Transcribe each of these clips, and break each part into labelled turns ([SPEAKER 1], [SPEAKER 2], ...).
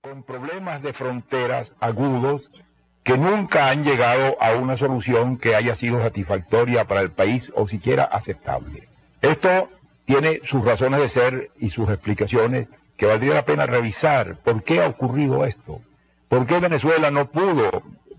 [SPEAKER 1] con problemas de fronteras agudos que nunca han llegado a una solución que haya sido satisfactoria para el país o siquiera aceptable. Esto tiene sus razones de ser y sus explicaciones que valdría la pena revisar. ¿Por qué ha ocurrido esto? ¿Por qué Venezuela no pudo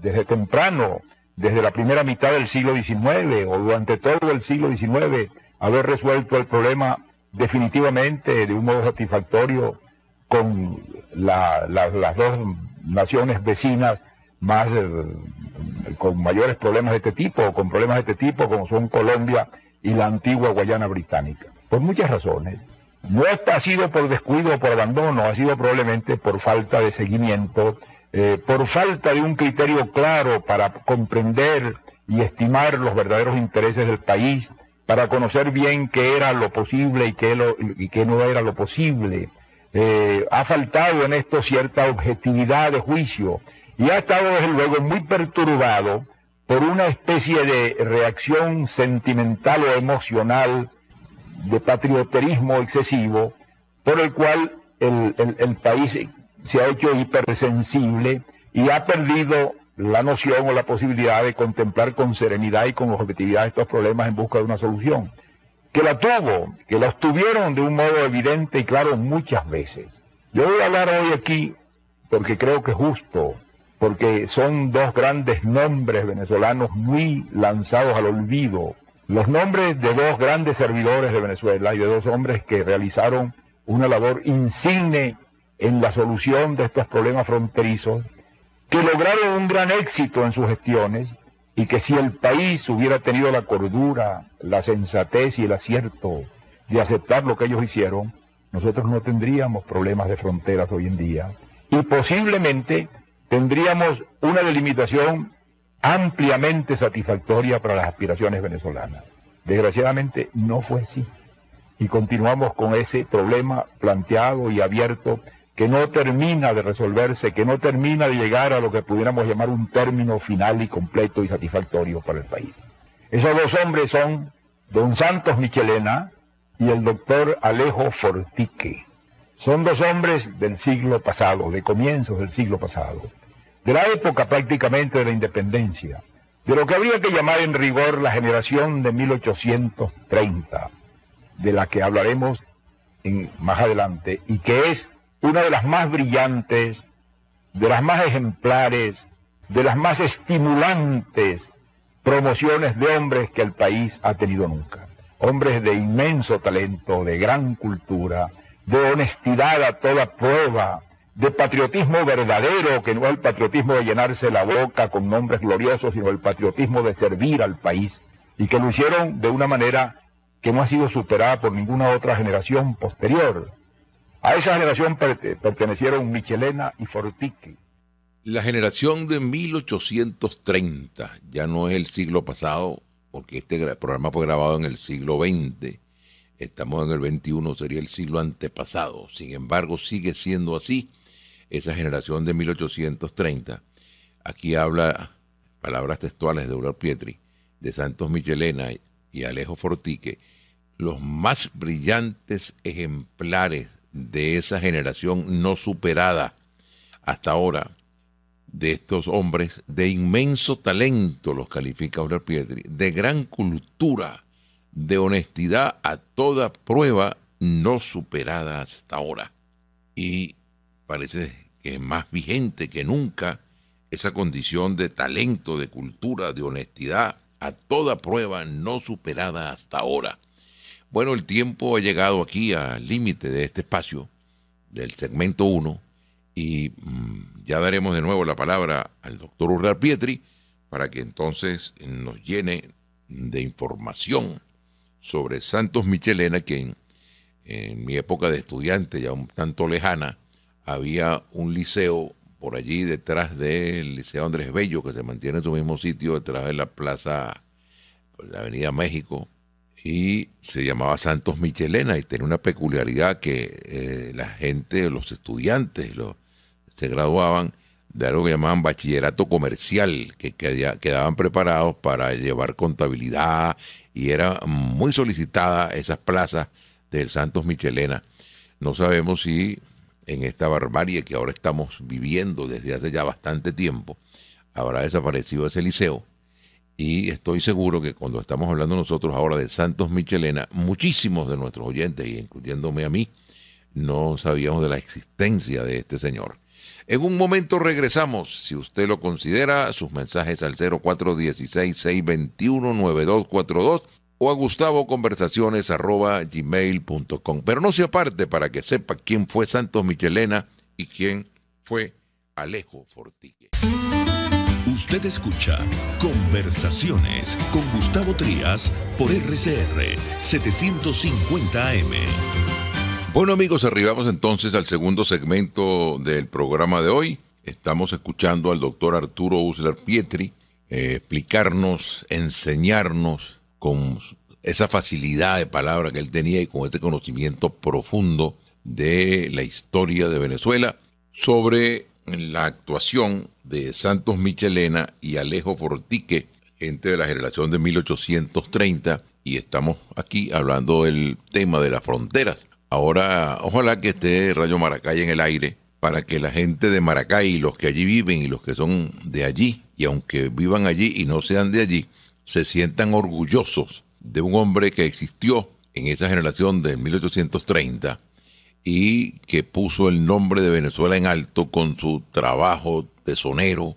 [SPEAKER 1] desde temprano, desde la primera mitad del siglo XIX o durante todo el siglo XIX, haber resuelto el problema definitivamente de un modo satisfactorio con las dos naciones vecinas más con mayores problemas de este tipo, o con problemas de este tipo como son Colombia y la antigua Guayana Británica? Por muchas razones. No ha sido por descuido o por abandono, ha sido probablemente por falta de seguimiento, por falta de un criterio claro para comprender y estimar los verdaderos intereses del país, para conocer bien qué era lo posible y qué no era lo posible. Ha faltado en esto cierta objetividad de juicio y ha estado desde luego muy perturbado por una especie de reacción sentimental o emocional de patrioterismo excesivo, por el cual el país se ha hecho hipersensible y ha perdido la noción o la posibilidad de contemplar con serenidad y con objetividad estos problemas en busca de una solución. Que los tuvieron de un modo evidente y claro muchas veces. Yo voy a hablar hoy aquí porque creo que es justo, porque son dos grandes nombres venezolanos muy lanzados al olvido. Los nombres de dos grandes servidores de Venezuela y de dos hombres que realizaron una labor insigne en la solución de estos problemas fronterizos, que lograron un gran éxito en sus gestiones y que si el país hubiera tenido la cordura, la sensatez y el acierto de aceptar lo que ellos hicieron, nosotros no tendríamos problemas de fronteras hoy en día y posiblemente tendríamos una delimitación ampliamente satisfactoria para las aspiraciones venezolanas. Desgraciadamente no fue así y continuamos con ese problema planteado y abierto que no termina de resolverse, que no termina de llegar a lo que pudiéramos llamar un término final y completo y satisfactorio para el país. Esos dos hombres son don Santos Michelena y el doctor Alejo Fortique. Son dos hombres del siglo pasado, de comienzos del siglo pasado, de la época prácticamente de la independencia, de lo que habría que llamar en rigor la generación de 1830, de la que hablaremos más adelante, y que es una de las más brillantes, de las más ejemplares, de las más estimulantes promociones de hombres que el país ha tenido nunca. Hombres de inmenso talento, de gran cultura, de honestidad a toda prueba, de patriotismo verdadero, que no es el patriotismo de llenarse la boca con nombres gloriosos, sino el patriotismo de servir al país, y que lo hicieron de una manera que no ha sido superada por ninguna otra generación posterior. A esa generación pertenecieron Michelena y Fortique.
[SPEAKER 2] La generación de 1830, ya no es el siglo pasado, porque este programa fue grabado en el siglo XX, estamos en el XXI, sería el siglo antepasado. Sin embargo, sigue siendo así, esa generación de 1830. Aquí habla, palabras textuales de Euler Pietri, de Santos Michelena y Alejo Fortique, los más brillantes ejemplares de esa generación no superada hasta ahora, de estos hombres de inmenso talento, los califica Euler Pietri, de gran cultura, de honestidad a toda prueba, no superada hasta ahora. Y parece que es más vigente que nunca esa condición de talento, de cultura, de honestidad a toda prueba, no superada hasta ahora. Bueno, el tiempo ha llegado aquí al límite de este espacio, del segmento 1, y ya daremos de nuevo la palabra al doctor Euler Pietri para que entonces nos llene de información sobre Santos Michelena, que en mi época de estudiante, ya un tanto lejana, había un liceo por allí detrás del Liceo Andrés Bello, que se mantiene en su mismo sitio, detrás de la plaza, pues, la Avenida México, y se llamaba Santos Michelena y tenía una peculiaridad que la gente, los estudiantes, se graduaban de algo que llamaban bachillerato comercial, que quedaban preparados para llevar contabilidad, y era muy solicitada esas plazas del Santos Michelena. No sabemos si en esta barbarie que ahora estamos viviendo desde hace ya bastante tiempo, habrá desaparecido ese liceo. Y estoy seguro que cuando estamos hablando nosotros ahora de Santos Michelena, muchísimos de nuestros oyentes, incluyéndome a mí, no sabíamos de la existencia de este señor. En un momento regresamos, si usted lo considera, sus mensajes al 0416-621-9242 o a gustavoconversaciones@gmail.com. Pero no se aparte para que sepa quién fue Santos Michelena y quién fue Alejo Fortique.
[SPEAKER 3] Usted escucha Conversaciones con Gustavo Trías por RCR 750 AM.
[SPEAKER 2] Bueno, amigos, arribamos entonces al segundo segmento del programa de hoy. Estamos escuchando al doctor Arturo Uslar Pietri explicarnos, enseñarnos con esa facilidad de palabra que él tenía y con este conocimiento profundo de la historia de Venezuela sobre la actuación de Santos Michelena y Alejo Fortique, gente de la generación de 1830, y estamos aquí hablando del tema de las fronteras. Ahora, ojalá que esté Radio Maracay en el aire para que la gente de Maracay, los que allí viven y los que son de allí, y aunque vivan allí y no sean de allí, se sientan orgullosos de un hombre que existió en esa generación de 1830 y que puso el nombre de Venezuela en alto con su trabajo tesonero,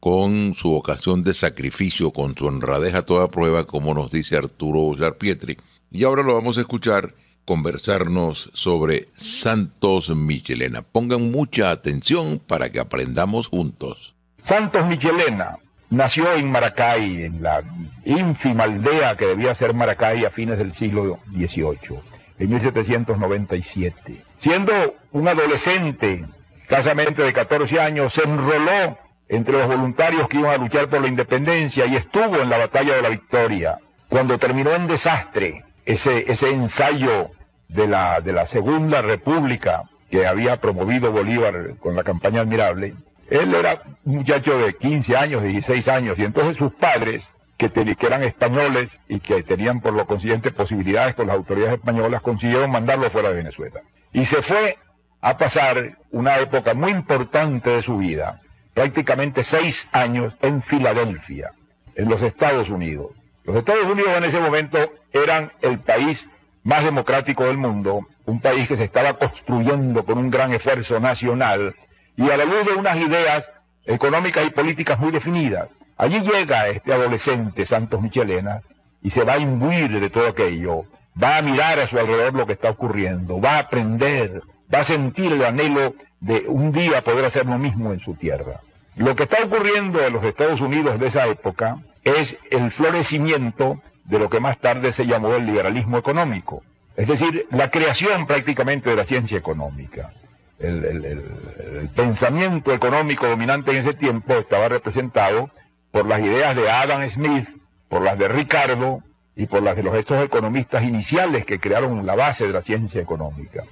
[SPEAKER 2] con su vocación de sacrificio, con su honradez a toda prueba, como nos dice Arturo Uslar Pietri. Y ahora lo vamos a escuchar conversarnos sobre Santos Michelena. Pongan mucha atención para que aprendamos juntos.
[SPEAKER 1] Santos Michelena nació en Maracay, en la ínfima aldea que debía ser Maracay a fines del siglo XVIII, en 1797. Siendo un adolescente, escasamente de 14 años, se enroló entre los voluntarios que iban a luchar por la independencia y estuvo en la Batalla de la Victoria. Cuando terminó en desastre ese ensayo de la Segunda República que había promovido Bolívar con la campaña Admirable, él era un muchacho de 15 años, 16 años, y entonces sus padres, que eran españoles y que tenían por lo consiguiente posibilidades con las autoridades españolas, consiguieron mandarlo fuera de Venezuela. Y se fue a pasar una época muy importante de su vida, prácticamente 6 años en Filadelfia, en los Estados Unidos. Los Estados Unidos en ese momento eran el país más democrático del mundo, un país que se estaba construyendo con un gran esfuerzo nacional y a la luz de unas ideas económicas y políticas muy definidas. Allí llega este adolescente, Santos Michelena, y se va a imbuir de todo aquello, va a mirar a su alrededor lo que está ocurriendo, va a aprender, va a sentir el anhelo de un día poder hacer lo mismo en su tierra. Lo que está ocurriendo en los Estados Unidos de esa época es el florecimiento de lo que más tarde se llamó el liberalismo económico, es decir, la creación prácticamente de la ciencia económica. El pensamiento económico dominante en ese tiempo estaba representado por las ideas de Adam Smith, por las de Ricardo y por las de estos economistas iniciales que crearon la base de la ciencia económica.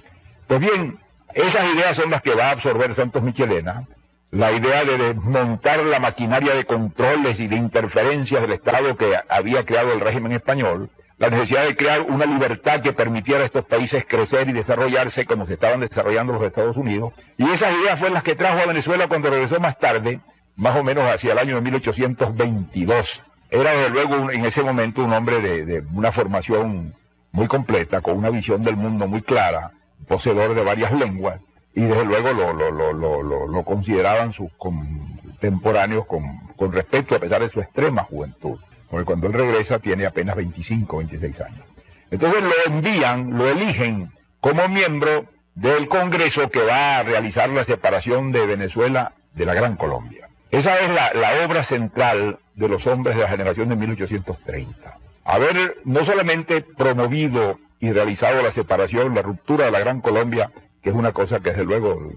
[SPEAKER 1] Pues bien, esas ideas son las que va a absorber Santos Michelena, la idea de desmontar la maquinaria de controles y de interferencias del Estado que había creado el régimen español, la necesidad de crear una libertad que permitiera a estos países crecer y desarrollarse como se estaban desarrollando los Estados Unidos. Y esas ideas fueron las que trajo a Venezuela cuando regresó más tarde, más o menos hacia el año de 1822. Era desde luego en ese momento un hombre de una formación muy completa, con una visión del mundo muy clara, poseedor de varias lenguas, y desde luego lo consideraban sus contemporáneos con respeto a pesar de su extrema juventud, porque cuando él regresa tiene apenas 25, 26 años. Entonces lo envían, lo eligen como miembro del Congreso que va a realizar la separación de Venezuela de la Gran Colombia. Esa es la obra central de los hombres de la generación de 1830. Haber no solamente promovido y realizado la separación, la ruptura de la Gran Colombia, que es una cosa que desde luego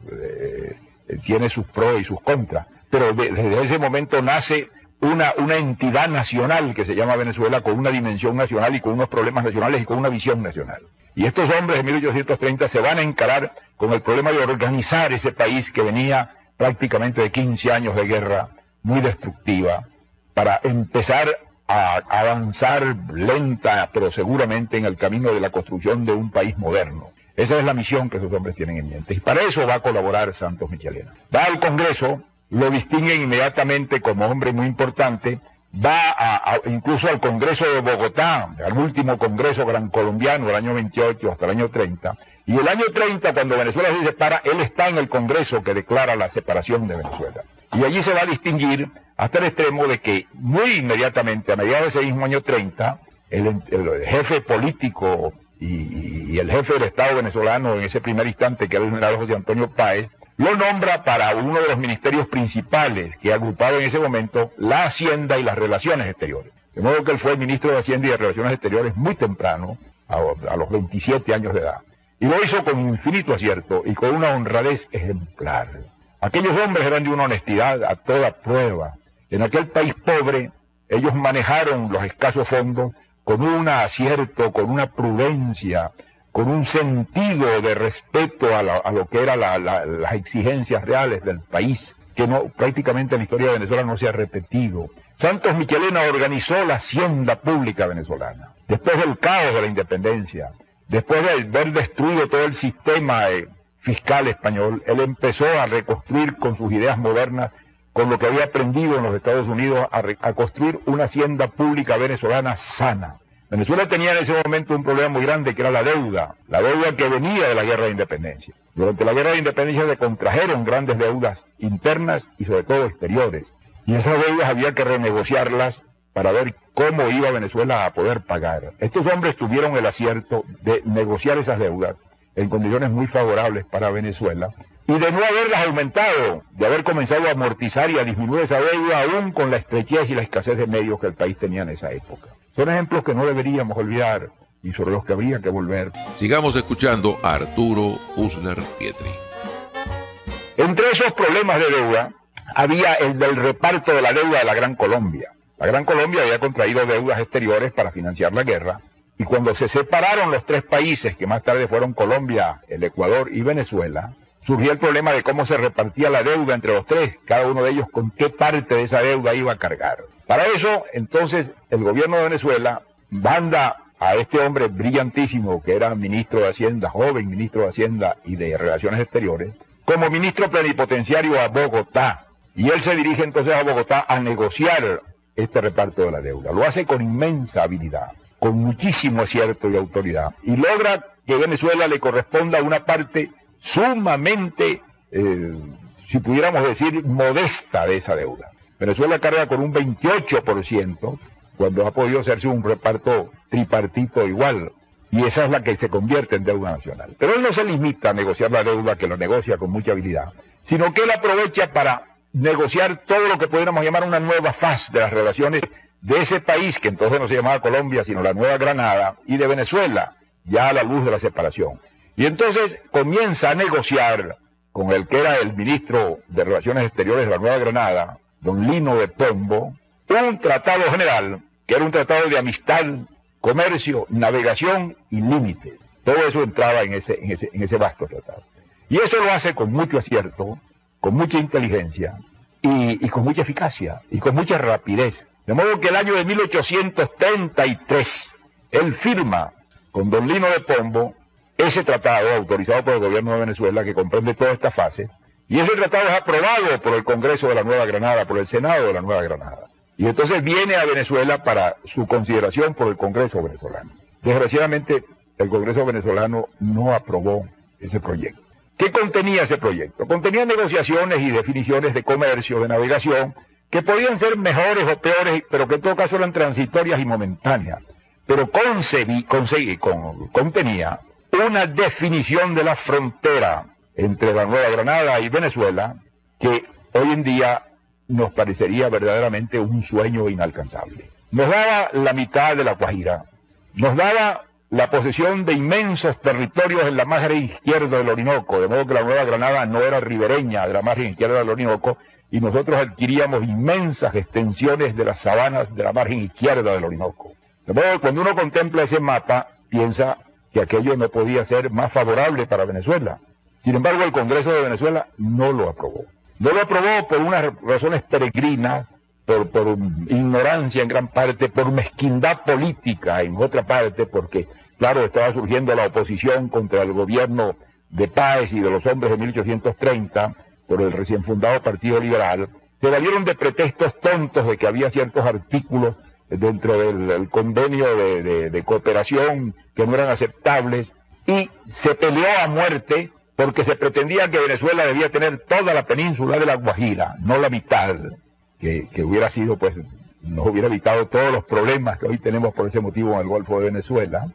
[SPEAKER 1] tiene sus pros y sus contras, pero desde ese momento nace una entidad nacional que se llama Venezuela, con una dimensión nacional y con unos problemas nacionales y con una visión nacional. Y estos hombres de 1830 se van a encarar con el problema de organizar ese país que venía prácticamente de 15 años de guerra muy destructiva, para empezar a avanzar lenta pero seguramente en el camino de la construcción de un país moderno. Esa es la misión que esos hombres tienen en mente. Y para eso va a colaborar Santos Michelena. Va al Congreso, lo distinguen inmediatamente como hombre muy importante, va incluso al Congreso de Bogotá, al último Congreso gran colombiano, del año 28 hasta el año 30. Y el año 30, cuando Venezuela se separa, él está en el Congreso que declara la separación de Venezuela. Y allí se va a distinguir hasta el extremo de que muy inmediatamente, a mediados de ese mismo año 30, el jefe político y el jefe del Estado venezolano en ese primer instante, que era el general José Antonio Páez, lo nombra para uno de los ministerios principales que agrupaba en ese momento la Hacienda y las Relaciones Exteriores. De modo que él fue ministro de Hacienda y de Relaciones Exteriores muy temprano, a los 27 años de edad. Y lo hizo con infinito acierto y con una honradez ejemplar. Aquellos hombres eran de una honestidad a toda prueba. En aquel país pobre, ellos manejaron los escasos fondos con un acierto, con una prudencia, con un sentido de respeto a lo que eran las exigencias reales del país, que prácticamente en la historia de Venezuela no se ha repetido. Santos Michelena organizó la hacienda pública venezolana, después del caos de la independencia, después de haber destruido todo el sistema fiscal español. Él empezó a reconstruir con sus ideas modernas, con lo que había aprendido en los Estados Unidos, a construir una hacienda pública venezolana sana. Venezuela tenía en ese momento un problema muy grande, que era la deuda que venía de la guerra de independencia. Durante la guerra de independencia se contrajeron grandes deudas internas y sobre todo exteriores. Y esas deudas había que renegociarlas para ver cómo iba Venezuela a poder pagar. Estos hombres tuvieron el acierto de negociar esas deudas en condiciones muy favorables para Venezuela y de no haberlas aumentado, de haber comenzado a amortizar y a disminuir esa deuda aún con la estrechez y la escasez de medios que el país tenía en esa época. Son ejemplos que no deberíamos olvidar y sobre los que habría que volver.
[SPEAKER 2] Sigamos escuchando a Arturo Uslar Pietri.
[SPEAKER 1] Entre esos problemas de deuda había el del reparto de la deuda de la Gran Colombia. La Gran Colombia había contraído deudas exteriores para financiar la guerra, y cuando se separaron los tres países, que más tarde fueron Colombia, el Ecuador y Venezuela, surgió el problema de cómo se repartía la deuda entre los tres, cada uno de ellos con qué parte de esa deuda iba a cargar. Para eso, entonces, el gobierno de Venezuela manda a este hombre brillantísimo, que era ministro de Hacienda, joven ministro de Hacienda y de Relaciones Exteriores, como ministro plenipotenciario a Bogotá. Y él se dirige entonces a Bogotá a negociar este reparto de la deuda. Lo hace con inmensa habilidad, con muchísimo acierto y autoridad, y logra que Venezuela le corresponda una parte sumamente, si pudiéramos decir, modesta de esa deuda. Venezuela carga con un 28%, cuando ha podido hacerse un reparto tripartito igual, y esa es la que se convierte en deuda nacional. Pero él no se limita a negociar la deuda, que lo negocia con mucha habilidad, sino que él aprovecha para negociar todo lo que pudiéramos llamar una nueva faz de las relaciones de ese país, que entonces no se llamaba Colombia, sino la Nueva Granada, y de Venezuela, ya a la luz de la separación. Y entonces comienza a negociar con el que era el ministro de Relaciones Exteriores de la Nueva Granada, don Lino de Pombo, un tratado general, que era un tratado de amistad, comercio, navegación y límites. Todo eso entraba en ese vasto tratado. Y eso lo hace con mucho acierto, con mucha inteligencia y con mucha eficacia y con mucha rapidez. De modo que el año de 1833, él firma con don Lino de Pombo ese tratado autorizado por el gobierno de Venezuela, que comprende toda esta fase, y ese tratado es aprobado por el Congreso de la Nueva Granada, por el Senado de la Nueva Granada. Y entonces viene a Venezuela para su consideración por el Congreso venezolano. Desgraciadamente, el Congreso venezolano no aprobó ese proyecto. ¿Qué contenía ese proyecto? Contenía negociaciones y definiciones de comercio, de navegación, que podían ser mejores o peores, pero que en todo caso eran transitorias y momentáneas. Pero contenía una definición de la frontera entre la Nueva Granada y Venezuela, que hoy en día nos parecería verdaderamente un sueño inalcanzable. Nos daba la mitad de la Guajira, nos daba la posesión de inmensos territorios en la margen izquierda del Orinoco, de modo que la Nueva Granada no era ribereña de la margen izquierda del Orinoco, y nosotros adquiríamos inmensas extensiones de las sabanas de la margen izquierda del Orinoco. De modo que cuando uno contempla ese mapa, piensa que aquello no podía ser más favorable para Venezuela. Sin embargo, el Congreso de Venezuela no lo aprobó. No lo aprobó por unas razones peregrinas, por ignorancia en gran parte, por mezquindad política en otra parte, porque claro, estaba surgiendo la oposición contra el gobierno de Páez y de los hombres de 1830 por el recién fundado Partido Liberal, se valieron de pretextos tontos de que había ciertos artículos dentro del convenio de cooperación que no eran aceptables, y se peleó a muerte porque se pretendía que Venezuela debía tener toda la península de la Guajira, no la mitad, que hubiera sido, pues, nos hubiera evitado todos los problemas que hoy tenemos por ese motivo en el Golfo de Venezuela.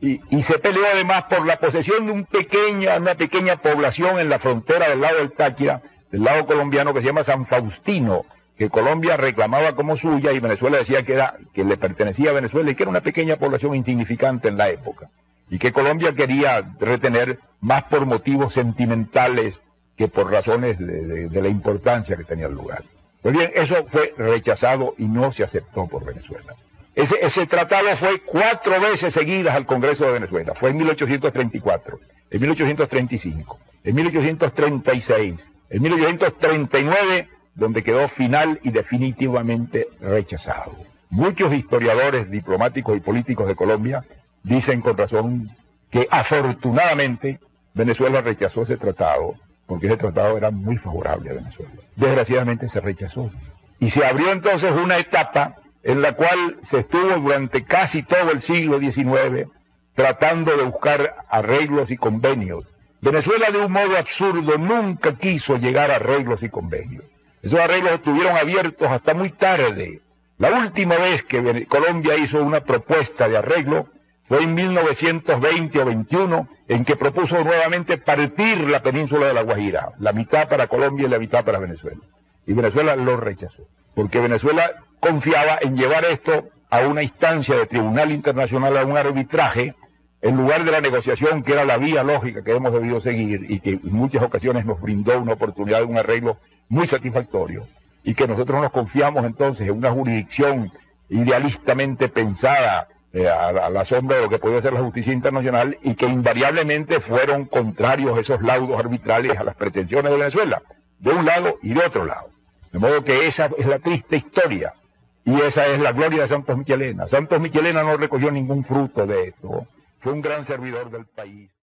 [SPEAKER 1] Y se peleó además por la posesión de una pequeña población en la frontera del lado del Táchira, del lado colombiano, que se llama San Faustino, que Colombia reclamaba como suya y Venezuela decía que le pertenecía a Venezuela y que era una pequeña población insignificante en la época, y que Colombia quería retener más por motivos sentimentales que por razones de la importancia que tenía el lugar. Pues bien, eso fue rechazado y no se aceptó por Venezuela. Ese tratado fue 4 veces seguidas al Congreso de Venezuela. Fue en 1834, en 1835, en 1836, en 1839, donde quedó final y definitivamente rechazado. Muchos historiadores diplomáticos y políticos de Colombia dicen con razón que afortunadamente Venezuela rechazó ese tratado, porque ese tratado era muy favorable a Venezuela. Desgraciadamente se rechazó. Y se abrió entonces una etapa en la cual se estuvo durante casi todo el siglo XIX tratando de buscar arreglos y convenios. Venezuela, de un modo absurdo, nunca quiso llegar a arreglos y convenios. Esos arreglos estuvieron abiertos hasta muy tarde. La última vez que Colombia hizo una propuesta de arreglo fue en 1920 o 21, en que propuso nuevamente partir la península de la Guajira, la mitad para Colombia y la mitad para Venezuela. Y Venezuela lo rechazó, porque Venezuela confiaba en llevar esto a una instancia de tribunal internacional, a un arbitraje, en lugar de la negociación, que era la vía lógica que hemos debido seguir y que en muchas ocasiones nos brindó una oportunidad de un arreglo muy satisfactorio, y que nosotros nos confiamos entonces en una jurisdicción idealistamente pensada a la sombra de lo que podía ser la justicia internacional, y que invariablemente fueron contrarios esos laudos arbitrales a las pretensiones de Venezuela, de un lado y de otro lado. De modo que esa es la triste historia, y esa es la gloria de Santos Michelena. Santos Michelena no recogió ningún fruto de esto, fue un gran servidor del país.